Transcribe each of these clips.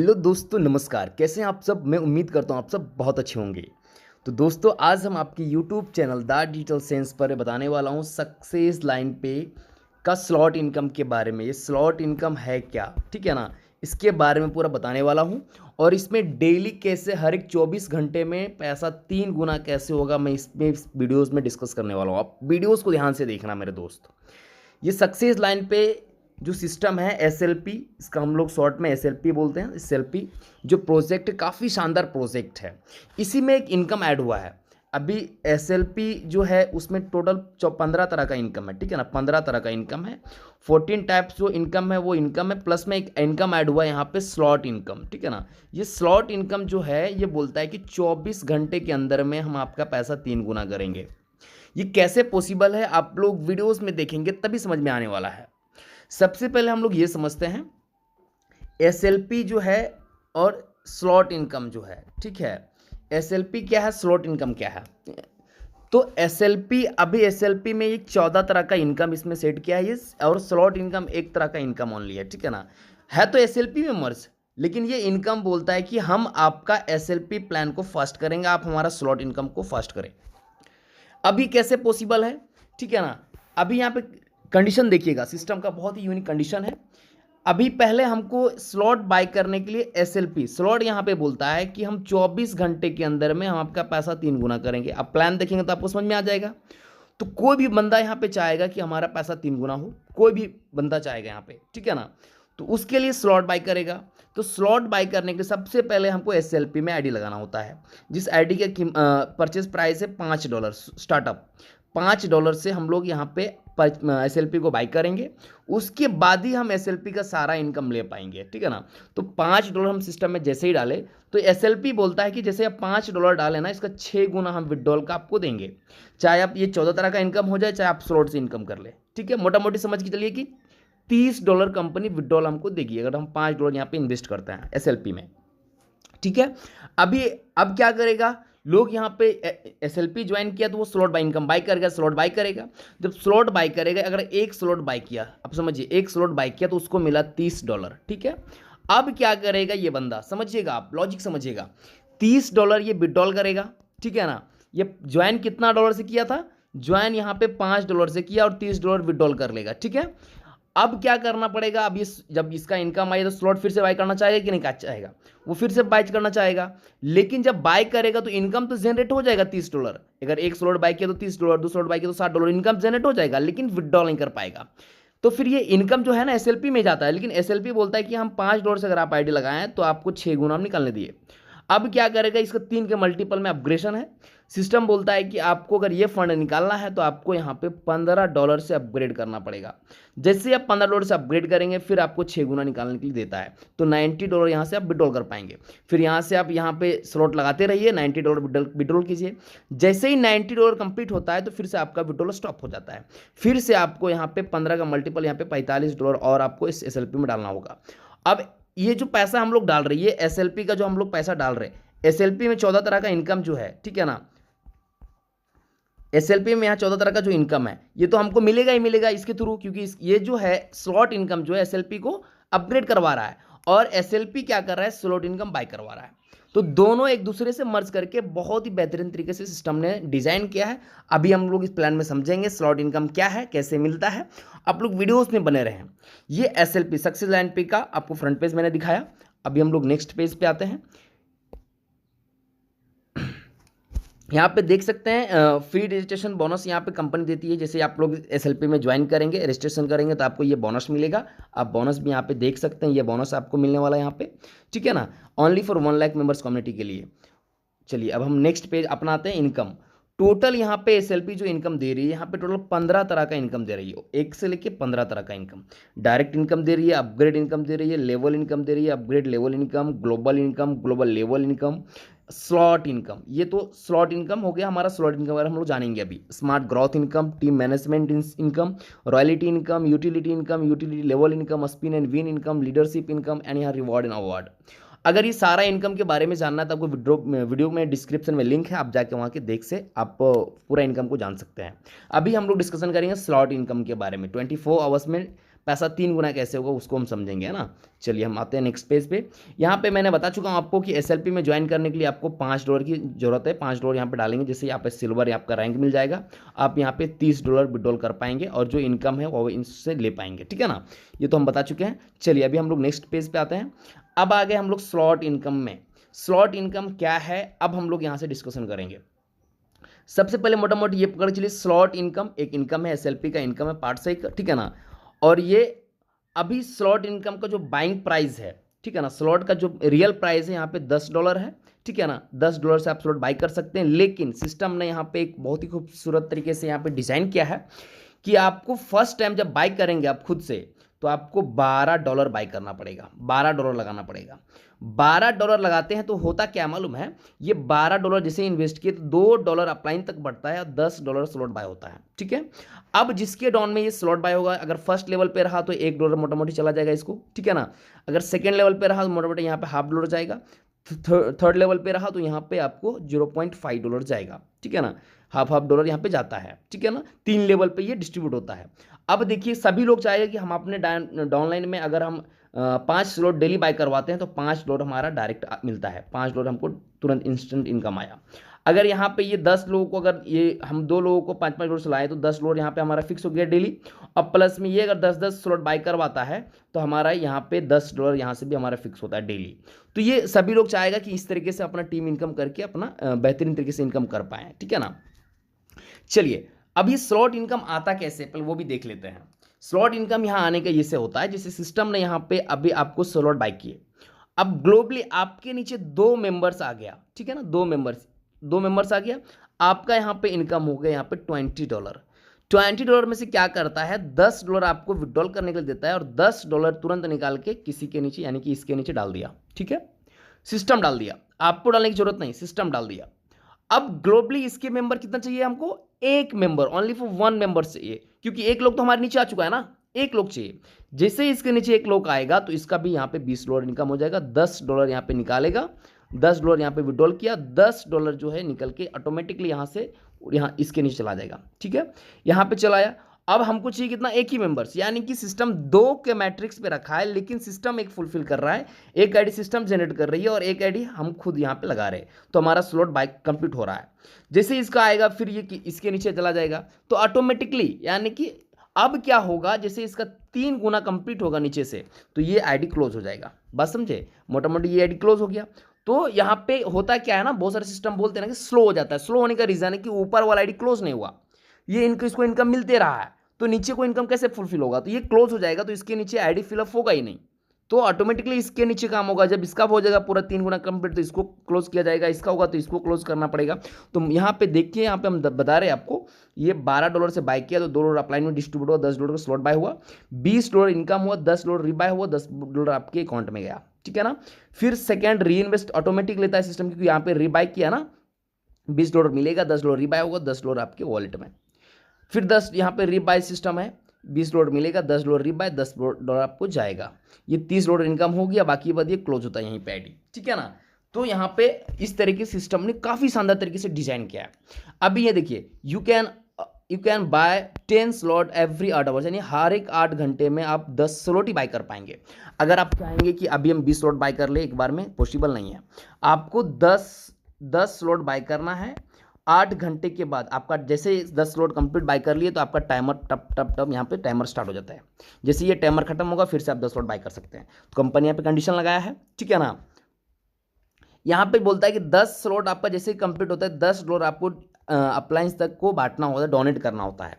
Hello दोस्तों, नमस्कार। कैसे हैं आप सब? मैं उम्मीद करता हूँ आप सब बहुत अच्छे होंगे। तो दोस्तों, आज हम आपके YouTube channel the digital sense पर बताने वाला हूँ सक्सेस लाइन पे का स्लॉट इनकम के बारे में। ये स्लॉट इनकम है क्या, ठीक है ना? इसके बारे में पूरा बताने वाला हूँ। और इसमें डेली कैसे हर एक 24 घंटे में पैसा 3 गुना कैसे होगा, मैं इसमें इस वीडियोज़ में डिस्कस करने वाला हूँ। आप वीडियोज़ को ध्यान से देखना मेरे दोस्त। ये सक्सेस लाइन पे जो सिस्टम है एसएलपी, इसका हम लोग शॉर्ट में एसएलपी बोलते हैं। एसएलपी जो प्रोजेक्ट काफ़ी शानदार प्रोजेक्ट है, इसी में एक इनकम ऐड हुआ है। अभी एसएलपी जो है उसमें टोटल 15 तरह का इनकम है, ठीक है ना? 15 तरह का इनकम है। 14 टाइप्स जो इनकम है वो इनकम है, प्लस में एक इनकम ऐड हुआ है यहाँ पे स्लॉट इनकम, ठीक है ना? ये स्लॉट इनकम जो है ये बोलता है कि 24 घंटे के अंदर में हम आपका पैसा 3 गुना करेंगे। ये कैसे पॉसिबल है, आप लोग वीडियोस में देखेंगे तभी समझ में आने वाला है। सबसे पहले हम लोग ये समझते हैं एसएलपी जो है और स्लॉट इनकम जो है, ठीक है? एसएलपी क्या है, स्लॉट इनकम क्या है? तो एसएलपी, अभी एसएलपी में एक 14 तरह का इनकम इसमें सेट किया है ये, और स्लॉट इनकम एक तरह का इनकम ओनली है, ठीक है ना? है तो एसएलपी में मर्ज, लेकिन ये इनकम बोलता है कि हम आपका एसएलपी प्लान को फास्ट करेंगे, आप हमारा स्लॉट इनकम को फास्ट करें। अभी कैसे पॉसिबल है, ठीक है ना? अभी यहाँ पे कंडीशन देखिएगा, सिस्टम का बहुत ही यूनिक कंडीशन है। अभी पहले हमको स्लॉट बाय करने के लिए एसएलपी स्लॉट यहाँ पे बोलता है कि हम 24 घंटे के अंदर में हम आपका पैसा 3 गुना करेंगे। अब प्लान देखेंगे तो आपको समझ में आ जाएगा। तो कोई भी बंदा यहाँ पे चाहेगा कि हमारा पैसा 3 गुना हो, कोई भी बंदा चाहेगा यहाँ पे, ठीक है ना? तो उसके लिए स्लॉट बाय करेगा। तो स्लॉट बाय करने के लिए सबसे पहले हमको एसएलपी में आईडी लगाना होता है, जिस आईडी के परचेज प्राइस है $5 स्टार्टअप। $5 से हम लोग यहाँ पे एसएलपी को बाई करेंगे, उसके बाद ही हम एसएलपी का सारा इनकम ले पाएंगे, ठीक है ना? तो $5 हम सिस्टम में जैसे ही डाले तो एसएलपी बोलता है कि जैसे आप $5 डाले ना, इसका 6 गुना हम विड्रॉल का आपको देंगे। चाहे आप ये 14 तरह का इनकम हो जाए, चाहे आप स्लॉट से इनकम कर ले, ठीक है? मोटा मोटी समझ के चलिए कि $30 कंपनी विड्रॉल हमको देगी अगर हम $5 यहाँ पे इन्वेस्ट करते हैं एसएलपी में, ठीक है? अब क्या करेगा, लोग यहाँ पे एसएलपी ज्वाइन किया तो वो स्लॉट बाय इनकम बाय करेगा, स्लॉट बाय करेगा। जब स्लॉट बाय करेगा, अगर एक स्लॉट बाय किया, अब समझिए एक स्लॉट बाय किया तो उसको मिला $30, ठीक है? अब क्या करेगा ये बंदा, समझिएगा आप, लॉजिक समझिएगा। $30 ये विड्रॉल करेगा, ठीक है ना? ये ज्वाइन कितना डॉलर से किया था? ज्वाइन यहाँ पे $5 से किया और $30 विड्रॉल कर लेगा, ठीक है? अब क्या करना पड़ेगा, अब ये जब इसका इनकम आई तो स्लॉट फिर से बाय करना चाहेगा कि नहीं चाहेगा? वो फिर से बाय करना चाहेगा, लेकिन जब बाय करेगा तो इनकम तो जनरेट हो जाएगा $30। अगर एक स्लॉट बाय किया तो $30, दो स्लॉट बाय किया तो $60 इनकम जनरेट हो जाएगा, लेकिन विड्रॉल नहीं कर पाएगा। तो फिर ये इनकम जो है ना एसएलपी में जाता है, लेकिन एसएलपी बोलता है कि हम $5 से अगर आप आईडी लगाएं तो आपको 6 गुना हम निकालने दिए। अब क्या करेगा, इसका 3 के मल्टीपल में अपग्रेडेशन है। सिस्टम बोलता है कि आपको अगर ये फंड निकालना है तो आपको यहाँ पे $15 से अपग्रेड करना पड़ेगा। जैसे आप $15 से अपग्रेड करेंगे फिर आपको 6 गुना निकालने के लिए देता है, तो $90 यहाँ से आप विड्रॉल कर पाएंगे। फिर यहाँ से आप यहाँ पे स्लॉट लगाते रहिए, $90 विड्रॉल कीजिए। जैसे ही $90 कंप्लीट होता है तो फिर से आपका विड्रॉल स्टॉप हो जाता है। फिर से आपको यहाँ पे 15 का मल्टीपल यहाँ पे $45 और आपको इस एसएलपी में डालना होगा। अब ये जो पैसा हम लोग डाल रही है एसएलपी का, जो हम लोग पैसा डाल रहे हैं एसएलपी में 14 तरह का इनकम जो है, ठीक है ना? एसएलपी में यहाँ 14 तरह का जो इनकम है ये तो हमको मिलेगा ही मिलेगा इसके थ्रू, क्योंकि ये जो है स्लॉट इनकम जो है एसएलपी को अपग्रेड करवा रहा है और एसएलपी क्या कर रहा है, स्लॉट इनकम बाय करवा रहा है। तो दोनों एक दूसरे से मर्ज करके बहुत ही बेहतरीन तरीके से सिस्टम ने डिजाइन किया है। अभी हम लोग इस प्लान में समझेंगे स्लॉट इनकम क्या है, कैसे मिलता है। आप लोग वीडियोस में बने रहें। ये एसएलपी सक्सेस लाइन पे का आपको फ्रंट पेज मैंने दिखाया। अभी हम लोग नेक्स्ट पेज पे आते हैं। यहाँ पे देख सकते हैं फ्री रजिस्ट्रेशन बोनस यहाँ पे कंपनी देती है। जैसे आप लोग एसएलपी में ज्वाइन करेंगे, रजिस्ट्रेशन करेंगे तो आपको ये बोनस मिलेगा। आप बोनस भी यहाँ पे देख सकते हैं, ये बोनस आपको मिलने वाला है यहाँ पे, ठीक है ना? Only for 1 lakh members community के लिए। चलिए अब हम नेक्स्ट पेज अपनाते हैं। इनकम टोटल यहाँ पे एसएलपी जो इनकम दे रही है, यहाँ पे टोटल 15 तरह का इनकम दे रही है, 1 से लेके 15 तरह का इनकम। डायरेक्ट इनकम दे रही है, अपग्रेड इनकम दे रही है, लेवल इनकम दे रही है, upgrade level income, global level income, slot income. ये तो स्लॉट इनकम हो गया हमारा। स्लॉट इनकम हम लोग जानेंगे अभी। Smart growth income, team management income, royalty income, utility level income, spin and win income, leadership income and यहाँ रिवॉर्ड एंड अवार्ड। अगर ये सारा इनकम के बारे में जानना है तो आपको वीडियो में डिस्क्रिप्शन में लिंक है, आप जाके वहाँ के देख से आप पूरा इनकम को जान सकते हैं। अभी हम लोग डिस्कशन करेंगे स्लॉट इनकम के बारे में। 24 आवर्स में पैसा 3 गुना कैसे होगा उसको हम समझेंगे, है ना। चलिए हम आते हैं नेक्स्ट पेज पे। यहाँ पे मैंने बता चुका हूँ आपको कि एसएलपी में ज्वाइन करने के लिए आपको $5 की जरूरत है। $5 यहाँ पे डालेंगे, जैसे यहाँ पे सिल्वर आपका रैंक मिल जाएगा, आप यहाँ पे $30 विड्रॉल कर पाएंगे और जो इनकम है वो इनसे ले पाएंगे, ठीक है ना। ये तो हम बता चुके हैं। चलिए अभी हम लोग नेक्स्ट पेज पे आते हैं। अब आ गए हम लोग स्लॉट इनकम में। स्लॉट इनकम क्या है अब हम लोग यहाँ से डिस्कशन करेंगे। सबसे पहले मोटा मोटी ये पकड़ चलिए, स्लॉट इनकम एक इनकम है, एसएलपी का इनकम है पार्ट से, ठीक है ना। और ये अभी स्लॉट इनकम का जो बाइंग प्राइस है, ठीक है ना, स्लॉट का जो रियल प्राइस है यहाँ पे $10 है, ठीक है ना। $10 से आप स्लॉट बाई कर सकते हैं, लेकिन सिस्टम ने यहाँ पे एक बहुत ही खूबसूरत तरीके से यहाँ पे डिजाइन किया है कि आपको फर्स्ट टाइम जब बाई करेंगे आप खुद से, तो आपको $12 बाई करना पड़ेगा, $12 लगाना पड़ेगा। $12 लगाते हैं तो होता क्या मालूम है, ये $12 जैसे इन्वेस्ट किए तो $2 अपलाइन तक बढ़ता है और $10 स्लॉट बाय होता है, ठीक है। अब जिसके डाउन में ये स्लॉट बाय होगा, अगर फर्स्ट लेवल पे रहा तो $1 मोटा मोटी चला जाएगा इसको, ठीक है ना। अगर सेकेंड लेवल पे रहा तो मोटा मोटी यहाँ पे $0.5 जाएगा। थर्ड लेवल पे रहा तो यहाँ पे आपको $0.5 जाएगा, ठीक है ना। $0.5 यहाँ पे जाता है, ठीक है ना। 3 लेवल पे ये डिस्ट्रीब्यूट होता है। अब देखिए सभी लोग चाहेंगे कि हम अपने डाउनलाइन में अगर हम 5 स्लॉट डेली बाय करवाते हैं तो $5 हमारा डायरेक्ट मिलता है, $5 हमको तुरंत इंस्टेंट इनकम आया। अगर यहाँ पे ये 10 लोगों को, अगर ये हम 2 लोगों को $5-5 से लाए तो $10 यहाँ पे हमारा फिक्स हो गया डेली। अब प्लस में ये अगर 10-10 स्लॉट बाय करवाता है तो हमारा यहाँ पे $10 यहाँ से भी हमारा फिक्स होता है डेली। तो ये सभी लोग चाहेगा कि इस तरीके से अपना टीम इनकम करके अपना बेहतरीन तरीके से इनकम कर पाए, ठीक है ना। चलिए अभी स्लॉट इनकम आता कैसे, पहले वो भी देख लेते हैं। स्लॉट इनकम यहाँ आने का ये से होता है, जैसे सिस्टम ने यहाँ पे अभी आपको स्लॉट बाय किए, अब ग्लोबली आपके नीचे 2 मेंबर्स आ गया, ठीक है ना। 2 मेंबर्स आ गया, आपका यहाँ पे इनकम हो गया यहाँ पे $20। $20 में से क्या करता है, $10 आपको विड्रॉल करने के लिए देता है और $10 तुरंत निकाल के किसी के नीचे यानी कि इसके नीचे डाल दिया, ठीक है। सिस्टम डाल दिया, आपको डालने की जरूरत नहीं, सिस्टम डाल दिया। अब ग्लोबली इसके मेंबर कितना चाहिए हमको, 1 मेंबर, ओनली फॉर 1 मेंबर चाहिए, क्योंकि 1 लोग तो हमारे नीचे आ चुका है ना, 1 लोग चाहिए। जैसे इसके नीचे 1 लोग आएगा तो इसका भी यहाँ पे $20 इनकम हो जाएगा। $10 यहाँ पे निकालेगा, $10 यहाँ पे विड्रॉल किया, $10 जो है निकल के ऑटोमेटिकली यहाँ से यहाँ इसके नीचे चला जाएगा, ठीक है। यहाँ पे चलाया। अब हमको चाहिए कितना, 1 ही मेंबर्स, यानी कि सिस्टम 2 के मैट्रिक्स पे रखा है, लेकिन सिस्टम एक फुलफिल कर रहा है, एक आईडी सिस्टम जनरेट कर रही है और एक आईडी हम खुद यहाँ पे लगा रहे हैं, तो हमारा स्लॉट बाय कंप्लीट हो रहा है। जैसे इसका आएगा फिर ये इसके नीचे चला जाएगा, तो ऑटोमेटिकली यानी कि अब क्या होगा, जैसे इसका 3 गुना कंप्लीट होगा नीचे से, तो ये आईडी क्लोज हो जाएगा। बात समझे, मोटा मोटी ये आईडी क्लोज हो गया। तो यहाँ पे होता क्या है ना, बहुत सारे सिस्टम बोलते हैं ना कि स्लो हो जाता है। स्लो होने का रीजन है कि ऊपर वाला आईडी क्लोज नहीं हुआ, ये इसको इनकम मिलते रहा है, तो नीचे को इनकम कैसे फुलफिल होगा, तो ये क्लोज हो जाएगा, तो इसके नीचे आईडी फिलअप होगा ही नहीं, तो ऑटोमेटिकली इसके नीचे काम होगा। जब इसका हो जाएगा पूरा 3 गुना कंप्लीट तो इसको क्लोज किया जाएगा, इसका होगा तो इसको क्लोज करना पड़ेगा। तो यहाँ पे देखिए, यहाँ पे हम बता रहे हैं आपको, ये $12 से बाय किया तो $2 अपलाइन में डिस्ट्रीब्यूट हुआ, $10 का स्लॉट बाय हुआ, $20 इनकम हुआ, $10 रीबाय हुआ, $10 आपके अकाउंट में गया, ठीक है ना। फिर सेकेंड री इन्वेस्ट ऑटोमेटिक लेता है सिस्टम, क्योंकि यहाँ पे रीबाय किया ना, $20 मिलेगा, $10 रीबाय होगा, $10 आपके वॉलेट में। फिर 10 यहाँ पे रीबाय सिस्टम है, $20 मिलेगा, $10 रीबाय, $10 आपको जाएगा, ये $30 इनकम हो गया, बाकी बाद ये क्लोज होता है यहीं पे आईडी, ठीक है ना। तो यहाँ पे इस तरीके से सिस्टम ने काफ़ी शानदार तरीके से डिजाइन किया है। अभी ये देखिए, you can buy 10 slot every 8 hours, यानी हर एक 8 घंटे में आप 10 स्लॉट ही बाय कर पाएंगे। अगर आप चाहेंगे कि अभी हम 20 स्लॉट बाय कर ले एक बार में, पॉसिबल नहीं है, आपको 10 स्लॉट बाय करना है। 8 घंटे के बाद आपका जैसे 10 स्लॉट कंप्लीट बाय कर लिए तो आपका टाइमर टप टप टप यहाँ पे टाइमर स्टार्ट हो जाता है। जैसे ये टाइमर खत्म होगा फिर से आप 10 स्लॉट बाय कर सकते हैं। तो कंपनी यहाँ पे कंडीशन लगाया है, ठीक है ना। यहाँ पे बोलता है कि 10 स्लॉट आपका जैसे ही कंप्लीट होता है, $10 आपको अप्लायंस तक को बांटना होता है, डोनेट करना होता है।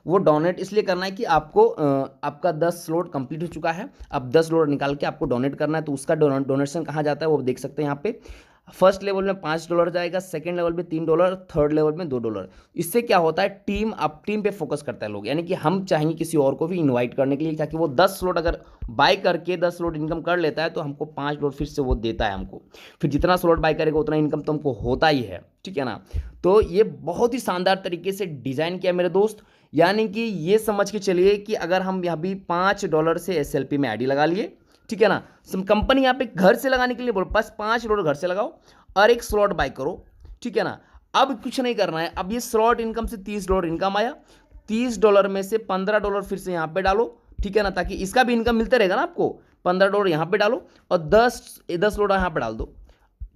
वो डोनेट इसलिए करना है कि आपको आपका 10 स्लॉट कंप्लीट हो चुका है, अब $10 निकाल के आपको डोनेट करना है। तो उसका डोनेशन कहाँ जाता है वो देख सकते हैं यहाँ पे। फर्स्ट लेवल में $5 जाएगा, सेकंड लेवल में $3, थर्ड लेवल में $2। इससे क्या होता है, टीम पे फोकस करता है लोग, यानी कि हम चाहेंगे किसी और को भी इनवाइट करने के लिए, ताकि वो 10 स्लॉट अगर बाय करके 10 स्लॉट इनकम कर लेता है तो हमको $5 फिर से वो देता है हमको। फिर जितना स्लॉट बाय करेगा उतना इनकम तो हमको होता ही है, ठीक है ना। तो ये बहुत ही शानदार तरीके से डिज़ाइन किया मेरे दोस्त, यानी कि ये समझ के चलिए कि अगर हम यहाँ भी $5 से SLP में आईडी लगा लिए, ठीक है ना। कंपनी यहाँ पे घर से लगाने के लिए बोल, बस $5 घर से लगाओ और एक स्लॉट बाय करो, ठीक है ना। अब कुछ नहीं करना है, अब ये स्लॉट इनकम से $30 इनकम आया, $30 में से $15 फिर से यहाँ पे डालो, ठीक है ना, ताकि इसका भी इनकम मिलता रहेगा ना आपको। $15 यहाँ पे डालो और 10 $10 यहाँ पे डाल दो,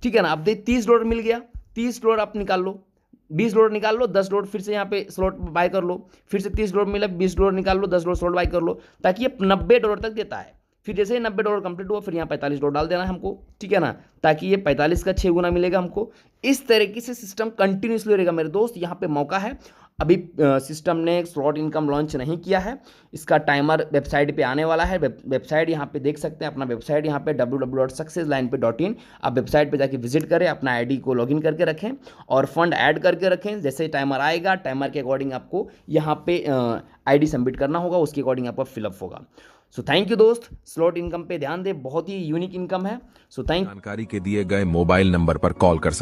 ठीक है ना। अब देख $30 मिल गया, $30 आप निकाल लो, $20 निकाल लो, $10 फिर से यहाँ पे स्लॉट बाय कर लो, फिर से $30 मिला, $20 निकाल लो, $10 स्लॉट बाय कर लो, ताकि ये $90 तक देता है। फिर जैसे ही $90 कंप्लीट हुआ, फिर यहाँ $45 डाल देना है हमको, ठीक है ना, ताकि ये 45 का 6 गुना मिलेगा हमको। इस तरीके से सिस्टम कंटिन्यूसली रहेगा मेरे दोस्त। यहाँ पे मौका है, अभी सिस्टम ने स्लॉट इनकम लॉन्च नहीं किया है, इसका टाइमर वेबसाइट पे आने वाला है। वेबसाइट यहाँ पे देख सकते हैं, अपना वेबसाइट यहाँ पे www.successline.in। आप वेबसाइट पे जाके विजिट करें, अपना आईडी को लॉगिन करके रखें और फंड ऐड करके रखें। जैसे टाइमर आएगा, टाइमर के अकॉर्डिंग आपको यहाँ पे आईडी सबमिट करना होगा, उसके अकॉर्डिंग आपका फिलअप होगा। सो थैंक यू दोस्त, स्लॉट इनकम पे ध्यान दे, बहुत ही यूनिक इनकम है। सो थैंक जानकारी के दिए गए मोबाइल नंबर पर कॉल कर सकते हैं।